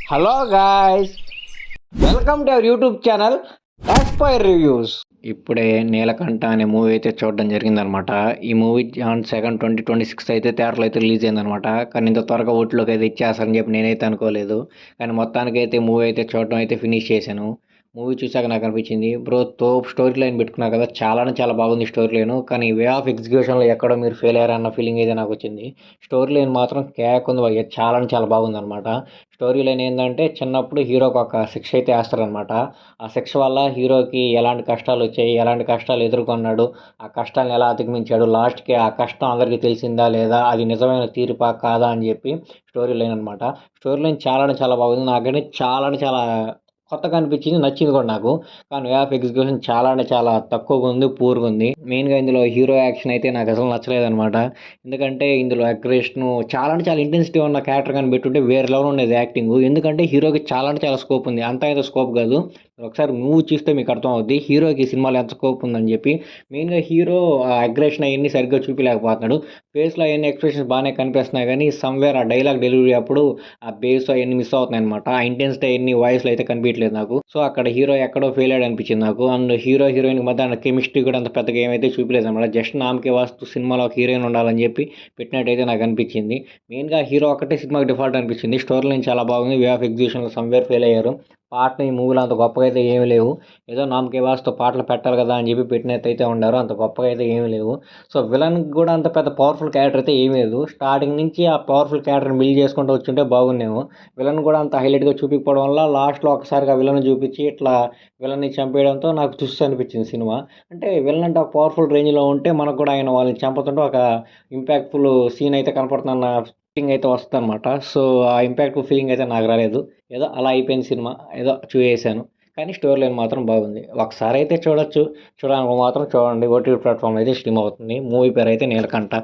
Hello guys, welcome to our YouTube channel aspire reviews. ఇప్పుడే నీలకంఠ అనే movie అయితే చూడడం జరిగిందనమాట. ఈ మూవీ ఆన్ 2 2026 అయితే థియేటర్లో అయితే రిలీజ్ అయిందనమాట. కానీ ఇంత త్వరగా ఓటీలోకి అయితే ఇచ్చేస్తారని చెప్పి నేనైతే అనుకోలేదు. కానీ మొత్తానికి అయితే మూవీ అయితే చూడడం అయితే ఫినిష్ చేశాను. మూవీ చూసాక నాకు అనిపించింది, బ్రో తోపు స్టోరీ లైన్ పెట్టుకున్నా కదా, చాలా బాగుంది స్టోరీ లైన్. కానీ వే ఆఫ్ ఎగ్జిక్యూషన్లో ఎక్కడో మీరు ఫెయిల్ అయ్యారన్న ఫీలింగ్ అయితే నాకు వచ్చింది. స్టోరీ లైన్ మాత్రం కేక్ ఉంది భయ్య, చాలా బాగుంది అనమాట. స్టోరీ లైన్ ఏంటంటే, చిన్నప్పుడు హీరోకి ఒక శిక్ష అయితే వేస్తారనమాట. ఆ శిక్ష వల్ల హీరోకి ఎలాంటి కష్టాలు వచ్చాయి, ఎలాంటి కష్టాలు ఎదుర్కొన్నాడు, ఆ కష్టాలను ఎలా అధిగమించాడు, లాస్ట్కి ఆ కష్టం అందరికీ తెలిసిందా లేదా, అది నిజమైన తీర్పా కాదా అని చెప్పి స్టోరీ లైన్ అనమాట. స్టోరీ లైన్ చాలా బాగుంది. నాకైతే చాలా కొత్తగా అనిపించింది, నచ్చింది కూడా నాకు. కానీ వే ఆఫ్ ఎగ్జిక్యూషన్ చాలా తక్కువగా ఉంది, పూర్గా ఉంది. మెయిన్గా ఇందులో హీరో యాక్షన్ అయితే నాకు అసలు నచ్చలేదనమాట. ఎందుకంటే ఇందులో అగ్రెషన్ చాలా ఇంటెన్సిటీ ఉన్న క్యారెక్టర్ కానీ పెట్టుంటే వేరే లెవెల్ ఉండేది యాక్టింగ్. ఎందుకంటే హీరోకి చాలా స్కోప్ ఉంది, అంత అయితే స్కోప్ కాదు. ఒకసారి మూవీ చూస్తే మీకు అర్థం అవుద్ది హీరోకి ఈ సినిమాలో ఎంత స్కోప్ ఉందని చెప్పి. మెయిన్గా హీరో అగ్రెషన్ అవన్నీ సరిగ్గా చూపించలేకపోతున్నాడు. ఫేస్లో అవన్నీ ఎక్స్ప్రెషన్స్ బాగానే కనిపిస్తున్నాయి, కానీ సమ్వేర్ ఆ డైలాగ్ డెలివరీ అప్పుడు ఆ బేస్ అవన్నీ మిస్ అవుతున్నాయి అనమాట. ఆ ఇంటెన్సిటీ అవన్నీ వాయిస్లో అయితే కనిపించలేదు నాకు. సో అక్కడ హీరో ఎక్కడో ఫెయిల్ అయ్యాడు అనిపించింది నాకు. అండ్ హీరో హీరోయిన్ మధ్య కెమిస్ట్రీ కూడా అంత పెద్దగా ఏమైతే చూపించలేదు అనమాట. జస్ట్ నామకే వాస్తు సినిమాలో ఒక హీరోయిన్ ఉండాలని చెప్పి పెట్టినట్టయితే నాకు అనిపించింది. మెయిన్గా హీరో ఒకటే సినిమాకి డిఫాల్ట్ అనిపించింది. స్టోరీ లైన్ చాలా బాగుంది, వే ఆఫ్ ఎగ్జిక్యూషన్లో సమ్వేర్ ఫెయిల్ అయ్యారు. పాటలు ఈ మూవీలో అంత గొప్పగా అయితే ఏమీ లేవు. ఏదో నామకే వాస్తు పాటలు పెట్టాలి కదా అని చెప్పి పెట్టినట్టయితే ఉండారు, అంత గొప్పగా అయితే ఏమీ లేవు. సో విలన్కి కూడా అంత పెద్ద పవర్ఫుల్ క్యారెక్టర్ అయితే ఏమీ లేదు. స్టార్టింగ్ నుంచి ఆ పవర్ఫుల్ క్యారెక్టర్ని బిల్డ్ చేసుకుంటూ వచ్చుంటే బాగుండేమో. విలన్ కూడా అంత హైలైట్గా చూపించకపోవడం వల్ల లాస్ట్లో ఒకసారిగా విలన్ చూపించి ఇట్లా విలన్ని చంపేయడంతో నాకు తుస్సు అనిపించింది సినిమా. అంటే విలన్ అంటే ఒక పవర్ఫుల్ రేంజ్లో ఉంటే మనకు కూడా ఆయన వాళ్ళని చంపుతుంటే ఒక ఇంపాక్ట్ఫుల్ సీన్ అయితే కనపడుతున్న ఫీలింగ్ అయితే వస్తుంది అనమాట. సో ఆ ఇంపాక్ట్ఫుల్ ఫీలింగ్ అయితే నాకు రాలేదు. ఏదో అలా అయిపోయింది సినిమా, ఏదో చూసేసాను. కానీ స్టోరీ లైన్ మాత్రం బాగుంది. ఒకసారి అయితే చూడొచ్చు, చూడడానికి మాత్రం చూడండి. ఓటీటీ ప్లాట్ఫామ్ అయితే స్ట్రీమ్ అవుతుంది. మూవీ పేరు అయితే నీలకంఠ.